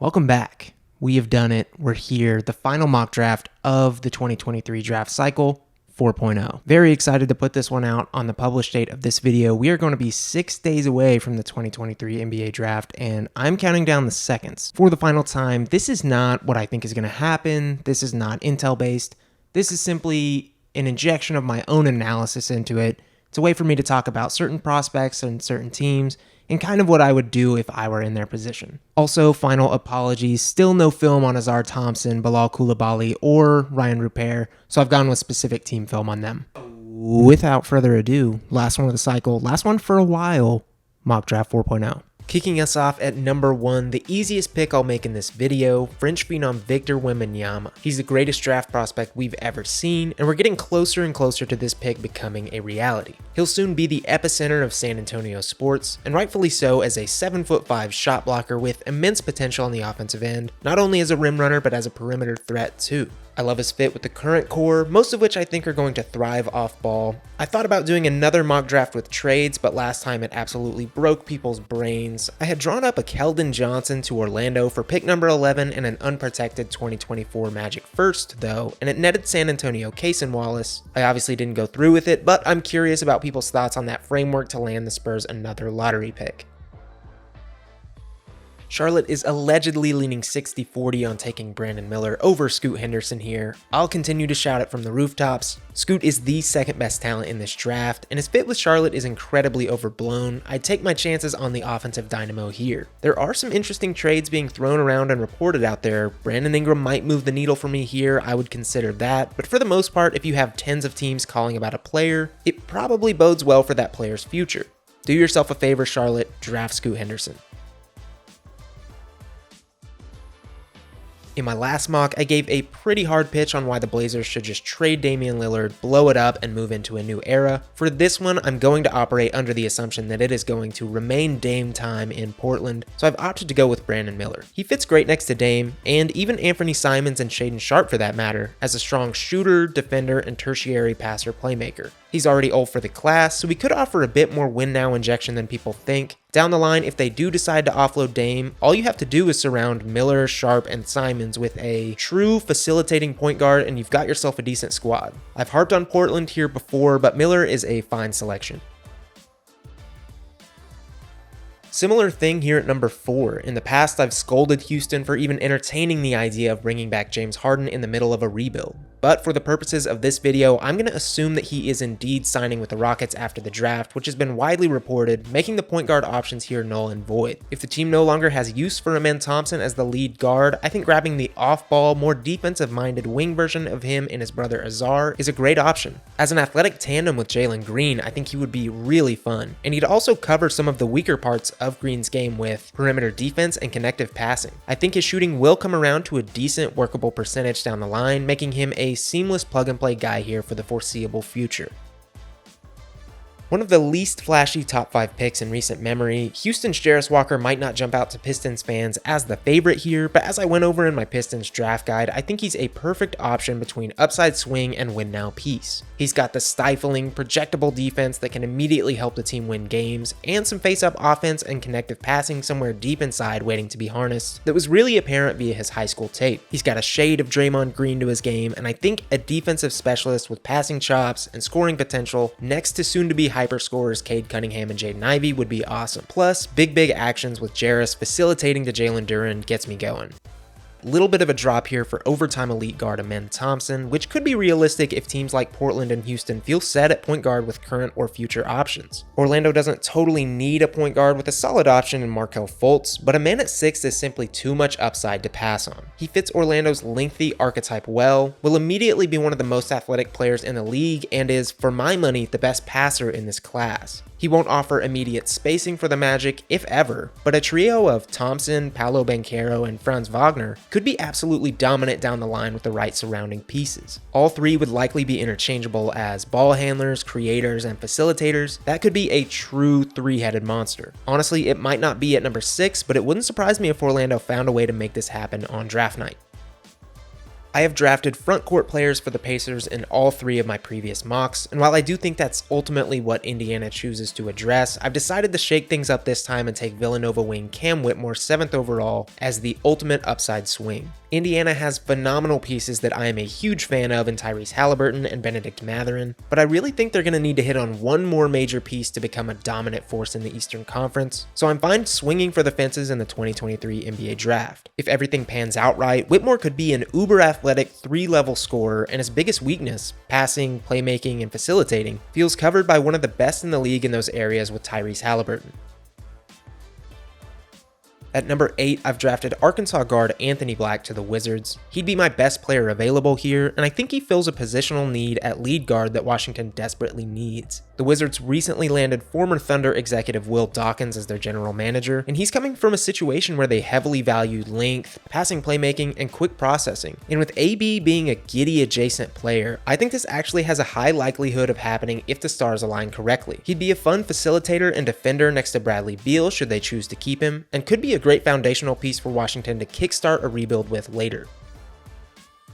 Welcome back. We have done it. We're here. The final mock draft of the 2023 draft cycle 4.0. Very excited to put this one out on the published date of this video. We are going to be 6 days away from the 2023 NBA draft, and I'm counting down the seconds. For the final time, this is not what I think is going to happen. This is not intel based. This is simply an injection of my own analysis into it. It's a way for me to talk about certain prospects and certain teams and kind of what I would do if I were in their position. Also, final apologies, still no film on Azar Thompson, Bilal Coulibaly, or Ryan Rupert, so I've gone with specific team film on them. Without further ado, last one of the cycle, last one for a while, Mock Draft 4.0. Kicking us off at number 1, the easiest pick I'll make in this video, French phenom Victor Wembanyama. He's the greatest draft prospect we've ever seen, and we're getting closer and closer to this pick becoming a reality. He'll soon be the epicenter of San Antonio sports, and rightfully so, as a 7'5" shot blocker with immense potential on the offensive end, not only as a rim runner but as a perimeter threat too. I love his fit with the current core, most of which I think are going to thrive off ball. I thought about doing another mock draft with trades, but last time it absolutely broke people's brains. I had drawn up a Keldon Johnson to Orlando for pick number 11 and an unprotected 2024 Magic first, though, and it netted San Antonio Cason Wallace. I obviously didn't go through with it, but I'm curious about people's thoughts on that framework to land the Spurs another lottery pick. Charlotte is allegedly leaning 60-40 on taking Brandon Miller over Scoot Henderson here. I'll continue to shout it from the rooftops. Scoot is the second best talent in this draft, and his fit with Charlotte is incredibly overblown. I'd take my chances on the offensive dynamo here. There are some interesting trades being thrown around and reported out there. Brandon Ingram might move the needle for me here, I would consider that, but for the most part, if you have tens of teams calling about a player, it probably bodes well for that player's future. Do yourself a favor, Charlotte, draft Scoot Henderson. In my last mock, I gave a pretty hard pitch on why the Blazers should just trade Damian Lillard, blow it up, and move into a new era. For this one, I'm going to operate under the assumption that it is going to remain Dame time in Portland, so I've opted to go with Brandon Miller. He fits great next to Dame, and even Anthony Simons and Shaedon Sharpe for that matter, as a strong shooter, defender, and tertiary passer playmaker. He's already old for the class, so we could offer a bit more win-now injection than people think. Down the line, if they do decide to offload Dame, all you have to do is surround Miller, Sharpe, and Simons with a true facilitating point guard, and you've got yourself a decent squad. I've harped on Portland here before, but Miller is a fine selection. Similar thing here at number 4. In the past, I've scolded Houston for even entertaining the idea of bringing back James Harden in the middle of a rebuild. But for the purposes of this video, I'm going to assume that he is indeed signing with the Rockets after the draft, which has been widely reported, making the point guard options here null and void. If the team no longer has use for Amen Thompson as the lead guard, I think grabbing the off-ball, more defensive-minded wing version of him and his brother Azar is a great option. As an athletic tandem with Jalen Green, I think he would be really fun, and he'd also cover some of the weaker parts of Green's game with perimeter defense and connective passing. I think his shooting will come around to a decent workable percentage down the line, making him a seamless plug-and-play guy here for the foreseeable future. One of the least flashy top 5 picks in recent memory, Houston's Jarris Walker might not jump out to Pistons fans as the favorite here, but as I went over in my Pistons draft guide, I think he's a perfect option between upside swing and win now piece. He's got the stifling, projectable defense that can immediately help the team win games, and some face-up offense and connective passing somewhere deep inside waiting to be harnessed that was really apparent via his high school tape. He's got a shade of Draymond Green to his game, and I think a defensive specialist with passing chops and scoring potential next to soon-to-be hyperscorers Cade Cunningham and Jaden Ivey would be awesome. Plus, big actions with Jarris facilitating to Jalen Duren gets me going. Little bit of a drop here for overtime elite guard Amen Thompson, which could be realistic if teams like Portland and Houston feel set at point guard with current or future options. Orlando doesn't totally need a point guard with a solid option in Markelle Fultz, but Amen at 6 is simply too much upside to pass on. He fits Orlando's lengthy archetype well, will immediately be one of the most athletic players in the league, and is, for my money, the best passer in this class. He won't offer immediate spacing for the Magic, if ever, but a trio of Thompson, Paolo Banchero, and Franz Wagner could be absolutely dominant down the line with the right surrounding pieces. All three would likely be interchangeable as ball handlers, creators, and facilitators. That could be a true three-headed monster. Honestly, it might not be at number 6, but it wouldn't surprise me if Orlando found a way to make this happen on draft night. I have drafted front court players for the Pacers in all 3 of my previous mocks, and while I do think that's ultimately what Indiana chooses to address, I've decided to shake things up this time and take Villanova wing Cam Whitmore 7th overall as the ultimate upside swing. Indiana has phenomenal pieces that I am a huge fan of in Tyrese Halliburton and Benedict Mathurin, but I really think they're going to need to hit on one more major piece to become a dominant force in the Eastern Conference, so I'm fine swinging for the fences in the 2023 NBA Draft. If everything pans out right, Whitmore could be an uber-athletic 3-level scorer, and his biggest weakness, passing, playmaking, and facilitating, feels covered by one of the best in the league in those areas with Tyrese Halliburton. At number 8, I've drafted Arkansas guard Anthony Black to the Wizards. He'd be my best player available here, and I think he fills a positional need at lead guard that Washington desperately needs. The Wizards recently landed former Thunder executive Will Dawkins as their general manager, and he's coming from a situation where they heavily valued length, passing playmaking, and quick processing. And with AB being a giddy adjacent player, I think this actually has a high likelihood of happening if the stars align correctly. He'd be a fun facilitator and defender next to Bradley Beal should they choose to keep him, and could be a great foundational piece for Washington to kickstart a rebuild with later.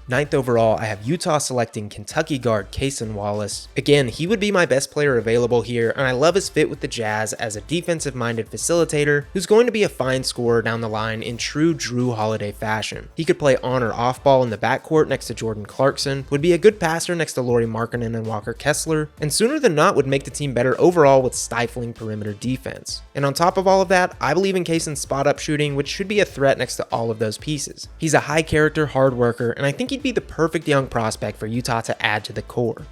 9th overall, I have Utah selecting Kentucky guard Cason Wallace. Again, he would be my best player available here, and I love his fit with the Jazz as a defensive-minded facilitator who's going to be a fine scorer down the line in true Drew Holiday fashion. He could play on or off ball in the backcourt next to Jordan Clarkson, would be a good passer next to Lauri Markkanen and Walker Kessler, and sooner than not would make the team better overall with stifling perimeter defense. And on top of all of that, I believe in Cason's spot-up shooting, which should be a threat next to all of those pieces. He's a high-character, hard worker, and I think he'd be the perfect young prospect for Utah to add to the core.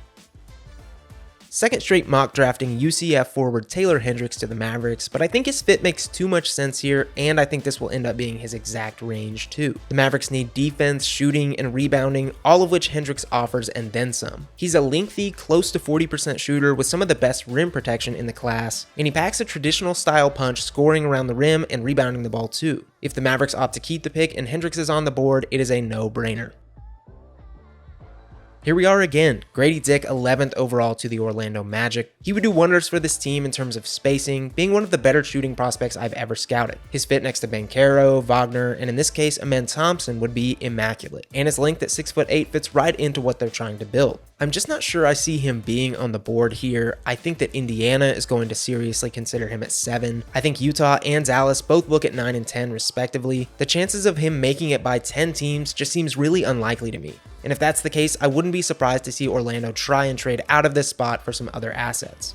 Second straight mock drafting UCF forward Taylor Hendricks to the Mavericks, but I think his fit makes too much sense here, and I think this will end up being his exact range too. The Mavericks need defense, shooting, and rebounding, all of which Hendricks offers and then some. He's a lengthy, close to 40% shooter with some of the best rim protection in the class, and he packs a traditional style punch, scoring around the rim and rebounding the ball too. If the Mavericks opt to keep the pick and Hendricks is on the board, it is a no-brainer. Here we are again, Grady Dick 11th overall to the Orlando Magic. He would do wonders for this team in terms of spacing, being one of the better shooting prospects I've ever scouted. His fit next to Banchero, Wagner, and in this case Amen Thompson would be immaculate, and his length at 6'8" fits right into what they're trying to build. I'm just not sure I see him being on the board here. I think that Indiana is going to seriously consider him at 7. I think Utah and Dallas both look at 9 and 10 respectively. The chances of him making it by 10 teams just seems really unlikely to me. And if that's the case, I wouldn't be surprised to see Orlando try and trade out of this spot for some other assets.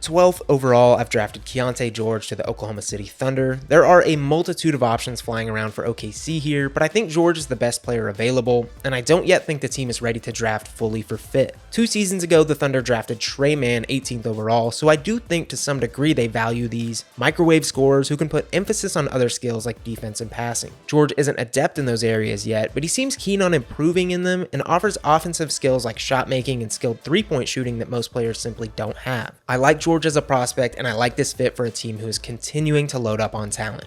12th overall, I've drafted Keontae George to the Oklahoma City Thunder. There are a multitude of options flying around for OKC here, but I think George is the best player available, and I don't yet think the team is ready to draft fully for fit. 2 seasons ago, the Thunder drafted Trey Mann 18th overall, so I do think to some degree they value these microwave scorers who can put emphasis on other skills like defense and passing. George isn't adept in those areas yet, but he seems keen on improving in them and offers offensive skills like shot making and skilled 3-point shooting that most players simply don't have. I like George as a prospect, and I like this fit for a team who is continuing to load up on talent.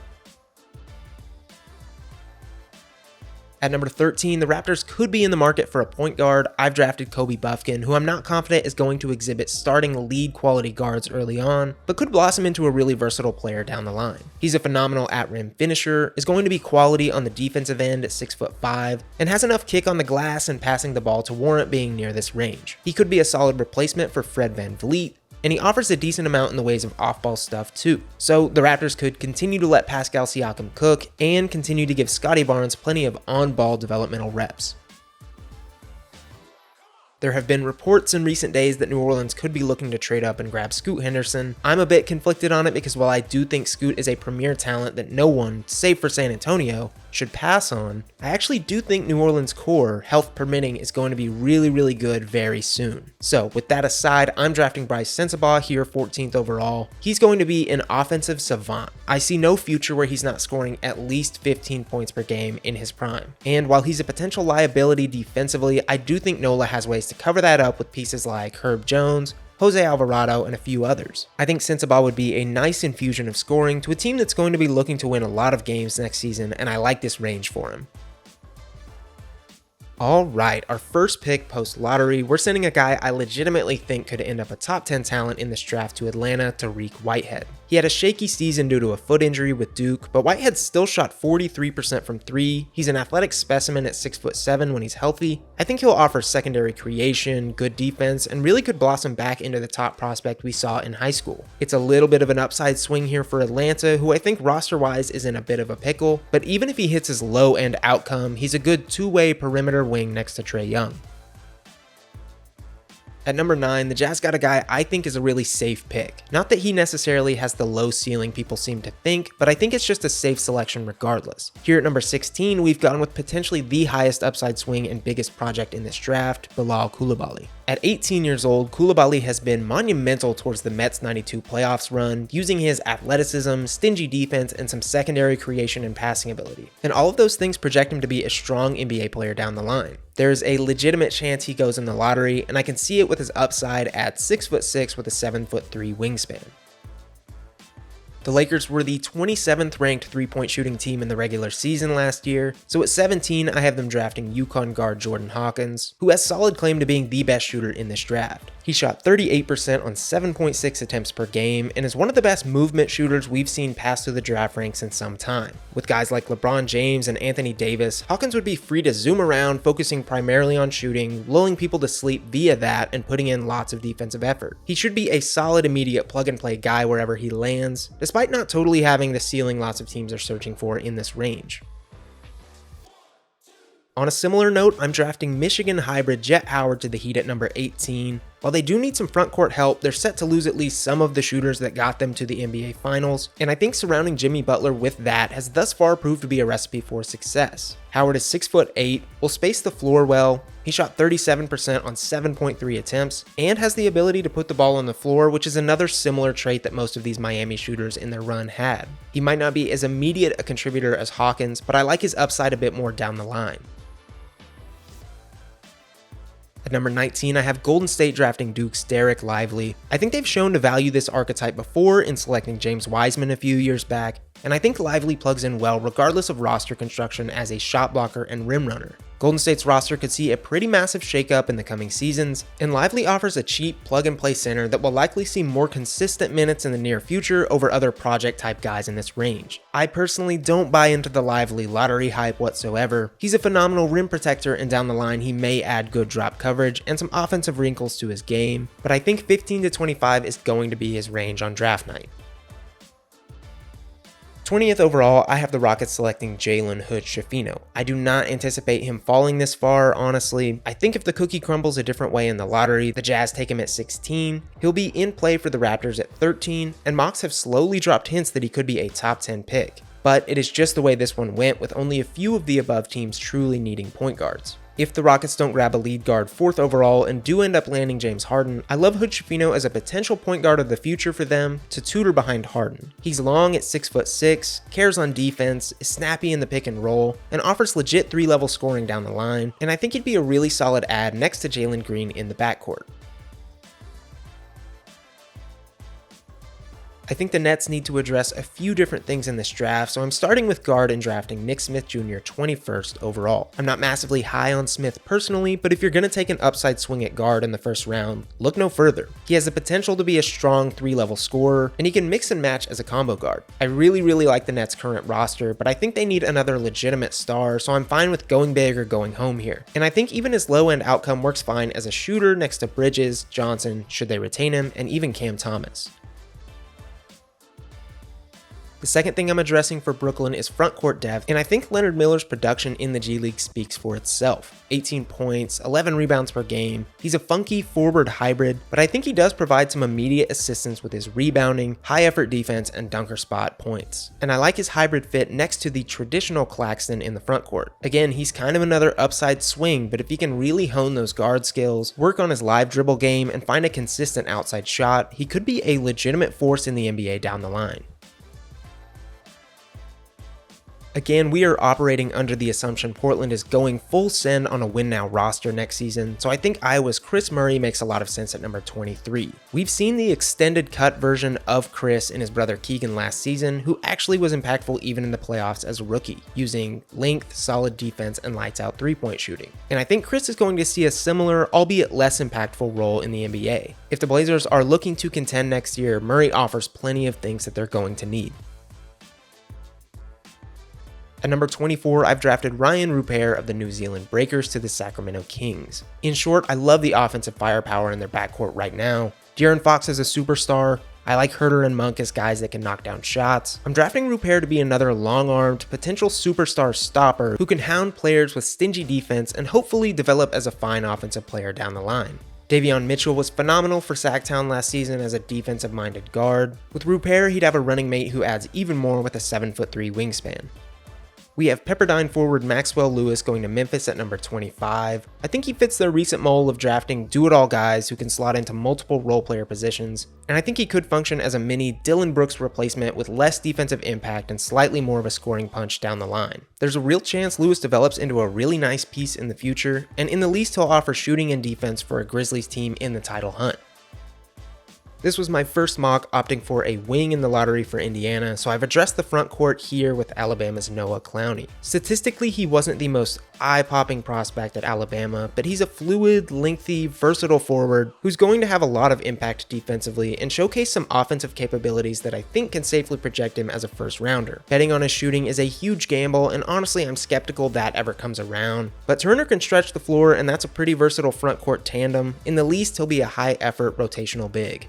At number 13, the Raptors could be in the market for a point guard. I've drafted Kobe Bufkin, who I'm not confident is going to exhibit starting lead quality guards early on, but could blossom into a really versatile player down the line. He's a phenomenal at-rim finisher, is going to be quality on the defensive end at 6'5", and has enough kick on the glass and passing the ball to warrant being near this range. He could be a solid replacement for Fred VanVleet, and he offers a decent amount in the ways of off-ball stuff too. So the Raptors could continue to let Pascal Siakam cook and continue to give Scotty Barnes plenty of on-ball developmental reps. There have been reports in recent days that New Orleans could be looking to trade up and grab Scoot Henderson. I'm a bit conflicted on it because while I do think Scoot is a premier talent that no one, save for San Antonio, should pass on, I actually do think New Orleans' core, health permitting, is going to be really good very soon. So with that aside, I'm drafting Bryce Sensabaugh here 14th overall. He's going to be an offensive savant. I see no future where he's not scoring at least 15 points per game in his prime. And while he's a potential liability defensively, I do think NOLA has ways to cover that up with pieces like Herb Jones, Jose Alvarado, and a few others. I think Sensabaugh would be a nice infusion of scoring to a team that's going to be looking to win a lot of games next season, and I like this range for him. Alright, our first pick post-lottery, we're sending a guy I legitimately think could end up a top 10 talent in this draft to Atlanta, Tariq Whitehead. He had a shaky season due to a foot injury with Duke, but Whitehead still shot 43% from 3. He's an athletic specimen at 6'7" when he's healthy. I think he'll offer secondary creation, good defense, and really could blossom back into the top prospect we saw in high school. It's a little bit of an upside swing here for Atlanta, who I think roster-wise is in a bit of a pickle, but even if he hits his low-end outcome, he's a good two-way perimeter wing next to Trae Young. At number 9, the Jazz got a guy I think is a really safe pick. Not that he necessarily has the low ceiling people seem to think, but I think it's just a safe selection regardless. Here at number 16, we've gone with potentially the highest upside swing and biggest project in this draft, Bilal Coulibaly. At 18 years old, Coulibaly has been monumental towards the Mets' 92 playoffs run, using his athleticism, stingy defense, and some secondary creation and passing ability. And all of those things project him to be a strong NBA player down the line. There's a legitimate chance he goes in the lottery, and I can see it with his upside at 6'6" with a 7'3" wingspan. The Lakers were the 27th ranked three-point shooting team in the regular season last year, so at 17 I have them drafting UConn guard Jordan Hawkins, who has solid claim to being the best shooter in this draft. He shot 38% on 7.6 attempts per game and is one of the best movement shooters we've seen pass through the draft ranks in some time. With guys like LeBron James and Anthony Davis, Hawkins would be free to zoom around, focusing primarily on shooting, lulling people to sleep via that, and putting in lots of defensive effort. He should be a solid immediate plug-and-play guy wherever he lands, despite not totally having the ceiling lots of teams are searching for in this range. On a similar note, I'm drafting Michigan hybrid Jet Howard to the Heat at number 18. While they do need some frontcourt help, they're set to lose at least some of the shooters that got them to the NBA Finals, and I think surrounding Jimmy Butler with that has thus far proved to be a recipe for success. Howard is 6'8", will space the floor well, he shot 37% on 7.3 attempts, and has the ability to put the ball on the floor, which is another similar trait that most of these Miami shooters in their run had. He might not be as immediate a contributor as Hawkins, but I like his upside a bit more down the line. At number 19, I have Golden State drafting Duke's Derek Lively. I think they've shown to value this archetype before in selecting James Wiseman a few years back, and I think Lively plugs in well regardless of roster construction as a shot blocker and rim runner. Golden State's roster could see a pretty massive shakeup in the coming seasons, and Lively offers a cheap plug-and-play center that will likely see more consistent minutes in the near future over other project-type guys in this range. I personally don't buy into the Lively lottery hype whatsoever. He's a phenomenal rim protector, and down the line he may add good drop coverage and some offensive wrinkles to his game, but I think 15 to 25 is going to be his range on draft night. 20th overall, I have the Rockets selecting Jalen Hood-Schifino. I do not anticipate him falling this far, honestly. I think if the cookie crumbles a different way in the lottery, the Jazz take him at 16, he'll be in play for the Raptors at 13, and mocks have slowly dropped hints that he could be a top 10 pick. But it is just the way this one went, with only a few of the above teams truly needing point guards. If the Rockets don't grab a lead guard 4th overall and do end up landing James Harden, I love Hood-Schifino as a potential point guard of the future for them to tutor behind Harden. He's long at 6'6", cares on defense, is snappy in the pick and roll, and offers legit 3-level scoring down the line, and I think he'd be a really solid add next to Jalen Green in the backcourt. I think the Nets need to address a few different things in this draft, so I'm starting with guard and drafting Nick Smith Jr. 21st overall. I'm not massively high on Smith personally, but if you're going to take an upside swing at guard in the first round, look no further. He has the potential to be a strong 3-level scorer, and he can mix and match as a combo guard. I really like the Nets' current roster, but I think they need another legitimate star, so I'm fine with going big or going home here. And I think even his low-end outcome works fine as a shooter next to Bridges, Johnson, should they retain him, and even Cam Thomas. The second thing I'm addressing for Brooklyn is frontcourt depth, and I think Leonard Miller's production in the G League speaks for itself. 18 points, 11 rebounds per game. He's a funky forward hybrid, but I think he does provide some immediate assistance with his rebounding, high effort defense, and dunker spot points. And I like his hybrid fit next to the traditional Claxton in the frontcourt. Again, he's kind of another upside swing, but if he can really hone those guard skills, work on his live dribble game, and find a consistent outside shot, he could be a legitimate force in the NBA down the line. Again, we are operating under the assumption Portland is going full send on a win now roster next season, so I think Iowa's Chris Murray makes a lot of sense at number 23. We've seen the extended cut version of Chris and his brother Keegan last season, who actually was impactful even in the playoffs as a rookie, using length, solid defense, and lights out three-point shooting. And I think Chris is going to see a similar, albeit less impactful role in the NBA. If the Blazers are looking to contend next year, Murray offers plenty of things that they're going to need. At number 24, I've drafted Ryan Rupert of the New Zealand Breakers to the Sacramento Kings. In short, I love the offensive firepower in their backcourt right now. De'Aaron Fox is a superstar. I like Herter and Monk as guys that can knock down shots. I'm drafting Rupert to be another long-armed, potential superstar stopper who can hound players with stingy defense and hopefully develop as a fine offensive player down the line. Davion Mitchell was phenomenal for Sacktown last season as a defensive-minded guard. With Rupert, he'd have a running mate who adds even more with a 7'3" wingspan. We have Pepperdine forward Maxwell Lewis going to Memphis at number 25. I think he fits their recent mold of drafting do-it-all guys who can slot into multiple role player positions, and I think he could function as a mini Dylan Brooks replacement with less defensive impact and slightly more of a scoring punch down the line. There's a real chance Lewis develops into a really nice piece in the future, and in the least he'll offer shooting and defense for a Grizzlies team in the title hunt. This was my first mock opting for a wing in the lottery for Indiana, so I've addressed the front court here with Alabama's Noah Clowney. Statistically, he wasn't the most eye-popping prospect at Alabama, but he's a fluid, lengthy, versatile forward who's going to have a lot of impact defensively and showcase some offensive capabilities that I think can safely project him as a first rounder. Betting on his shooting is a huge gamble, and honestly I'm skeptical that ever comes around, but Turner can stretch the floor and that's a pretty versatile front court tandem. In the least, he'll be a high-effort rotational big.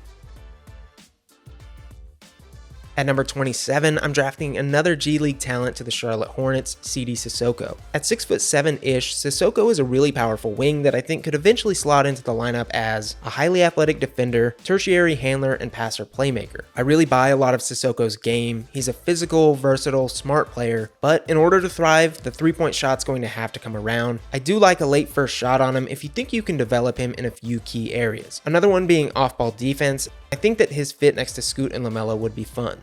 At number 27, I'm drafting another G League talent to the Charlotte Hornets, CD Sissoko. At 6'7"-ish, Sissoko is a really powerful wing that I think could eventually slot into the lineup as a highly athletic defender, tertiary handler, and passer playmaker. I really buy a lot of Sissoko's game. He's a physical, versatile, smart player, but in order to thrive, the three-point shot's going to have to come around. I do like a late first shot on him if you think you can develop him in a few key areas. Another one being off-ball defense. I think that his fit next to Scoot and LaMelo would be fun.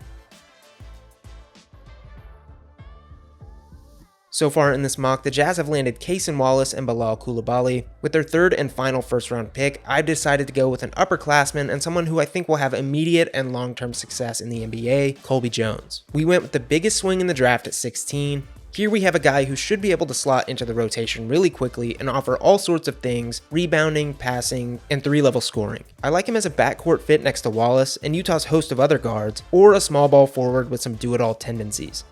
So far in this mock, the Jazz have landed Cason Wallace and Bilal Coulibaly. With their third and final first-round pick, I've decided to go with an upperclassman and someone who I think will have immediate and long-term success in the NBA, Colby Jones. We went with the biggest swing in the draft at 16. Here we have a guy who should be able to slot into the rotation really quickly and offer all sorts of things: rebounding, passing, and three-level scoring. I like him as a backcourt fit next to Wallace and Utah's host of other guards, or a small ball forward with some do-it-all tendencies.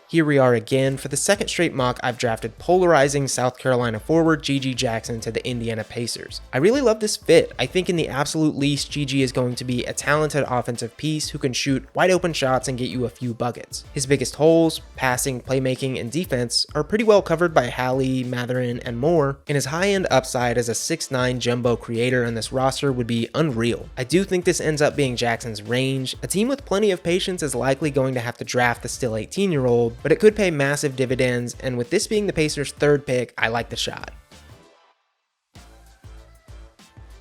Here we are again. For the second straight mock, I've drafted polarizing South Carolina forward Gigi Jackson to the Indiana Pacers. I really love this fit. I think in the absolute least, Gigi is going to be a talented offensive piece who can shoot wide open shots and get you a few buckets. His biggest holes, passing, playmaking, and defense are pretty well covered by Hallie, Matherin, and more, and his high-end upside as a 6'9" jumbo creator on this roster would be unreal. I do think this ends up being Jackson's range. A team with plenty of patience is likely going to have to draft the still 18-year-old, but it could pay massive dividends, and with this being the Pacers' third pick, I like the shot.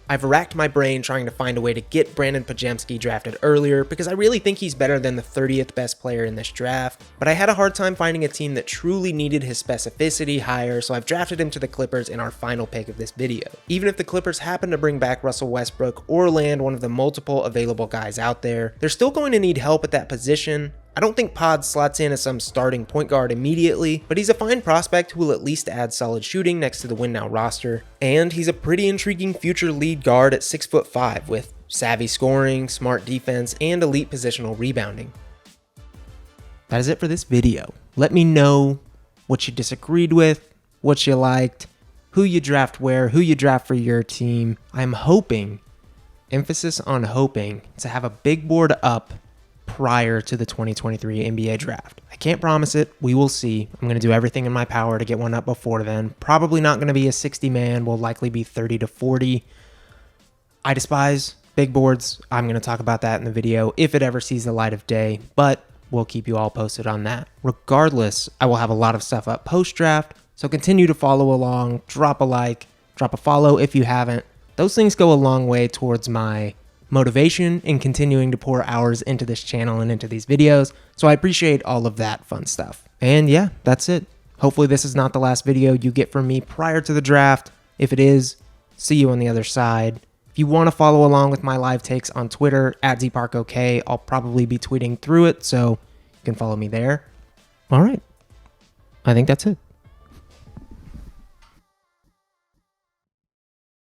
I've racked my brain trying to find a way to get Brandon Podziemski drafted earlier because I really think he's better than the 30th best player in this draft, but I had a hard time finding a team that truly needed his specificity higher, so I've drafted him to the Clippers in our final pick of this video. Even if the Clippers happen to bring back Russell Westbrook or land one of the multiple available guys out there, they're still going to need help at that position. I don't think Pod slots in as some starting point guard immediately, but he's a fine prospect who will at least add solid shooting next to the win now roster, and he's a pretty intriguing future lead guard at 6'5" with savvy scoring, smart defense, and elite positional rebounding. That is it for this video. Let me know what you disagreed with, what you liked, who you draft where, who you draft for your team. I'm hoping, emphasis on hoping, to have a big board up prior to the 2023 NBA draft. I can't promise it. We will see. I'm going to do everything in my power to get one up before then. Probably not going to be a 60-man. Will likely be 30 to 40. I despise big boards. I'm going to talk about that in the video if it ever sees the light of day, but we'll keep you all posted on that. Regardless, I will have a lot of stuff up post-draft, so continue to follow along. Drop a like, drop a follow if you haven't. Those things go a long way towards my motivation in continuing to pour hours into this channel and into these videos. So I appreciate all of that fun stuff. And yeah, that's it. Hopefully this is not the last video you get from me prior to the draft. If it is, see you on the other side. If you want to follow along with my live takes on Twitter, @ZParkOK, I'll probably be tweeting through it, so you can follow me there. All right. I think that's it.